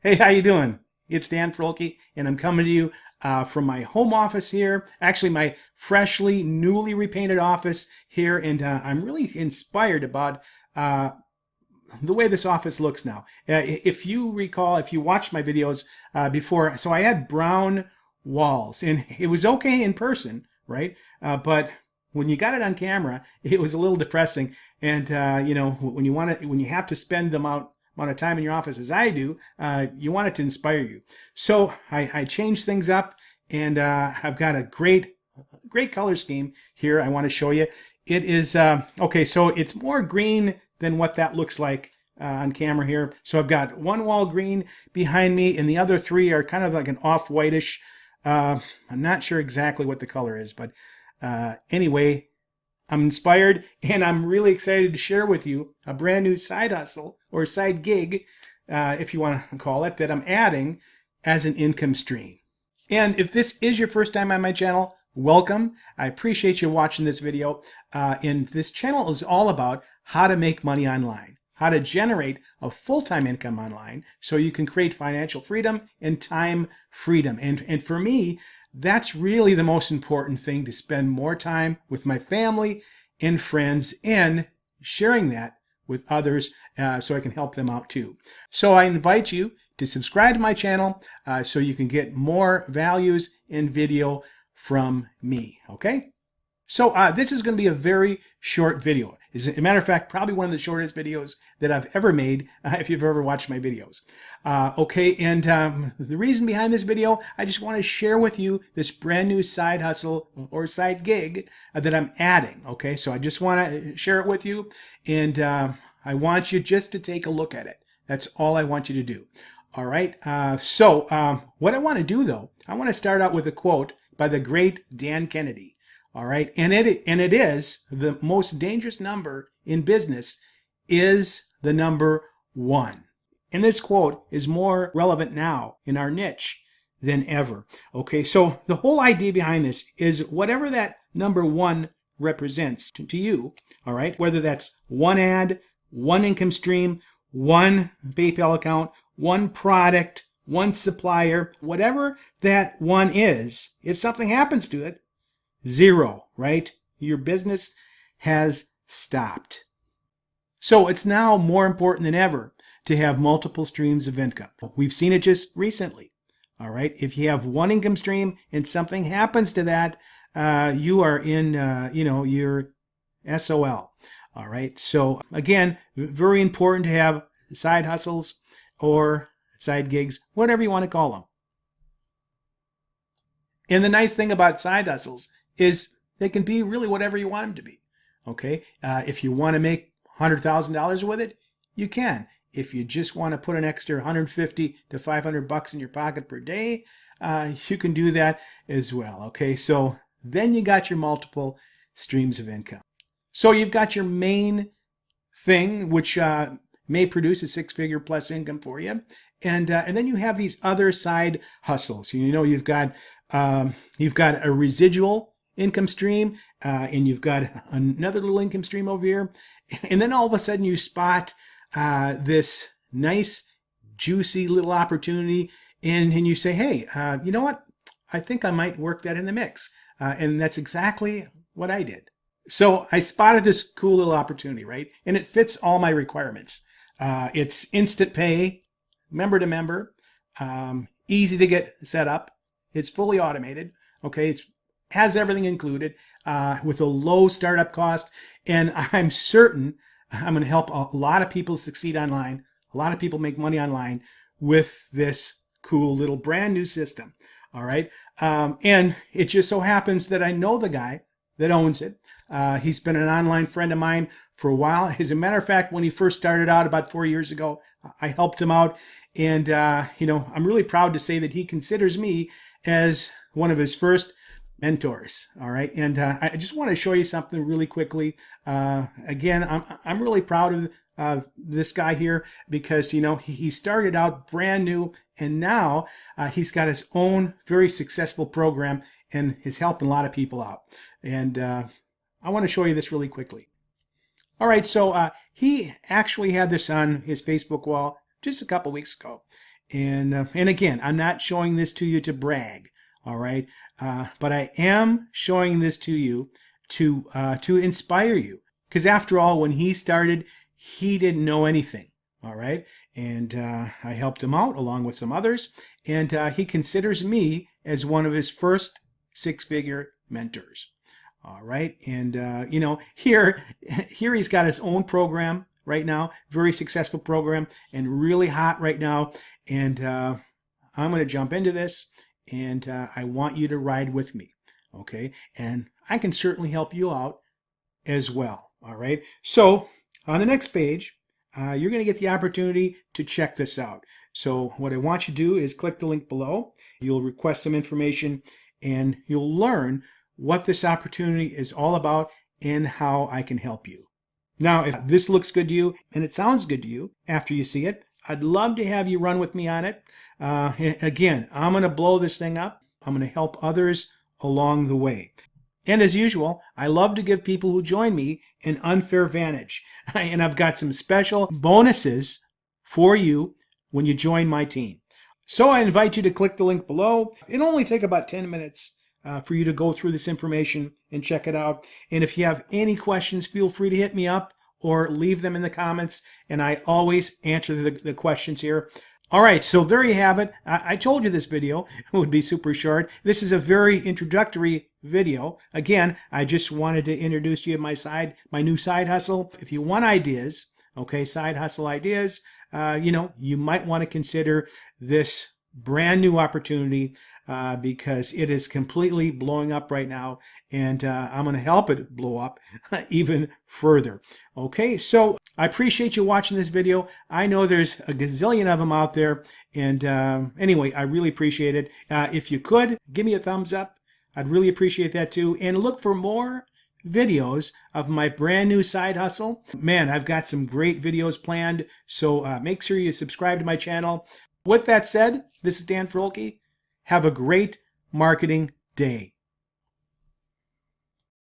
Hey, how you doing? It's Dan Froelke, and I'm coming to you from my home office here. Actually, my freshly, newly repainted office here, and I'm really inspired about uh, the way this office looks now. If you recall, if you watched my videos before, so I had brown walls, and it was okay in person, right? But when you got it on camera, it was a little depressing. And when when you have to spend the amount of time in your office as I do, you want it to inspire you. So I changed things up, and I've got a great color scheme here. I want to show you. It is okay. So it's more green than what that looks like on camera here. So I've got one wall green behind me, and the other three are kind of like an off-whitish. I'm not sure exactly what the color is, but anyway, I'm inspired, and I'm really excited to share with you a brand new side hustle or side gig, if you want to call it, that I'm adding as an income stream. And if this is your first time on my channel, welcome. I appreciate you watching this video. And this channel is all about how to make money online, how to generate a full-time income online so you can create financial freedom and time freedom. And for me, that's really the most important thing, to spend more time with my family and friends and sharing that with others so I can help them out too. So I invite you to subscribe to my channel so you can get more values in video from me, okay? So this is going to be a very short video. As a matter of fact, probably one of the shortest videos that I've ever made, if you've ever watched my videos. Okay, and the reason behind this video, I just want to share with you this brand new side hustle or side gig that I'm adding. Okay, so I just want to share it with you, and I want you just to take a look at it. That's all I want you to do. All right, so what I want to do, though, I want to start out with a quote by the great Dan Kennedy. All right, and it is the most dangerous number in business is the number 1. And this quote is more relevant now in our niche than ever. Okay, so the whole idea behind this is whatever that number 1 represents to you, all right, whether that's one ad, one income stream, one PayPal account, one product, one supplier, whatever that one is, if something happens to it, 0, right? Your business has stopped. So it's now more important than ever to have multiple streams of income. We've seen it just recently. All right. If you have one income stream and something happens to that, you are in, your SOL. All right. So again, very important to have side hustles or side gigs, whatever you want to call them. And the nice thing about side hustles is they can be really whatever you want them to be. Okay, if you want to make $100,000 with it, you can. If you just want to put an extra 150 to 500 bucks in your pocket per day, you can do that as well. Okay, so then you got your multiple streams of income. So you've got your main thing, which may produce a 6-figure plus income for you, and then you have these other side hustles. You've got a residual income stream, and you've got another little income stream over here, and then all of a sudden you spot this nice juicy little opportunity, and you say, hey, you know what, I think I might work that in the mix. And that's exactly what I did. So I spotted this cool little opportunity, right? And it fits all my requirements. It's instant pay, member to member, easy to get set up, it's fully automated, okay, it's has everything included with a low startup cost, and I'm certain I'm going to help a lot of people succeed online, a lot of people make money online with this cool little brand new system. All right, and it just so happens that I know the guy that owns it. He's been an online friend of mine for a while. As a matter of fact, when he first started out about 4 years ago, I helped him out, and I'm really proud to say that he considers me as one of his first mentors. All right, and I just want to show you something really quickly. Again, I'm really proud of this guy here because he started out brand new, and now he's got his own very successful program and is helping a lot of people out. And I want to show you this really quickly. All right, so he actually had this on his Facebook wall just a couple weeks ago, And again, I'm not showing this to you to brag, all right? But I am showing this to you to inspire you. Because after all, when he started, he didn't know anything, all right? And I helped him out along with some others. And he considers me as one of his first six-figure mentors. All right, and you know, here he's got his own program right now, very successful program, and really hot right now. And I'm going to jump into this, and I want you to ride with me, okay? And I can certainly help you out as well. All right. So on the next page, you're going to get the opportunity to check this out. So what I want you to do is click the link below. You'll request some information, and you'll learn what this opportunity is all about and how I can help you. Now, if this looks good to you and it sounds good to you after you see it, I'd love to have you run with me on it. Again, I'm going to blow this thing up. I'm going to help others along the way. And as usual, I love to give people who join me an unfair advantage. And I've got some special bonuses for you when you join my team. So I invite you to click the link below. It'll only take about 10 minutes for you to go through this information and check it out. And if you have any questions, feel free to hit me up or leave them in the comments. And I always answer the questions here. All right, so there you have it. I told you this video would be super short. This is a very introductory video. Again, I just wanted to introduce you to my new side hustle. If you want ideas, okay, side hustle ideas, you know, you might want to consider this brand new opportunity because it is completely blowing up right now, and I'm going to help it blow up even further. Okay, so I appreciate you watching this video. I know there's a gazillion of them out there, and anyway, I really appreciate it. If you could, give me a thumbs up. I'd really appreciate that too, and look for more videos of my brand new side hustle. Man, I've got some great videos planned, so make sure you subscribe to my channel. With that said, this is Dan Froelke. Have a great marketing day.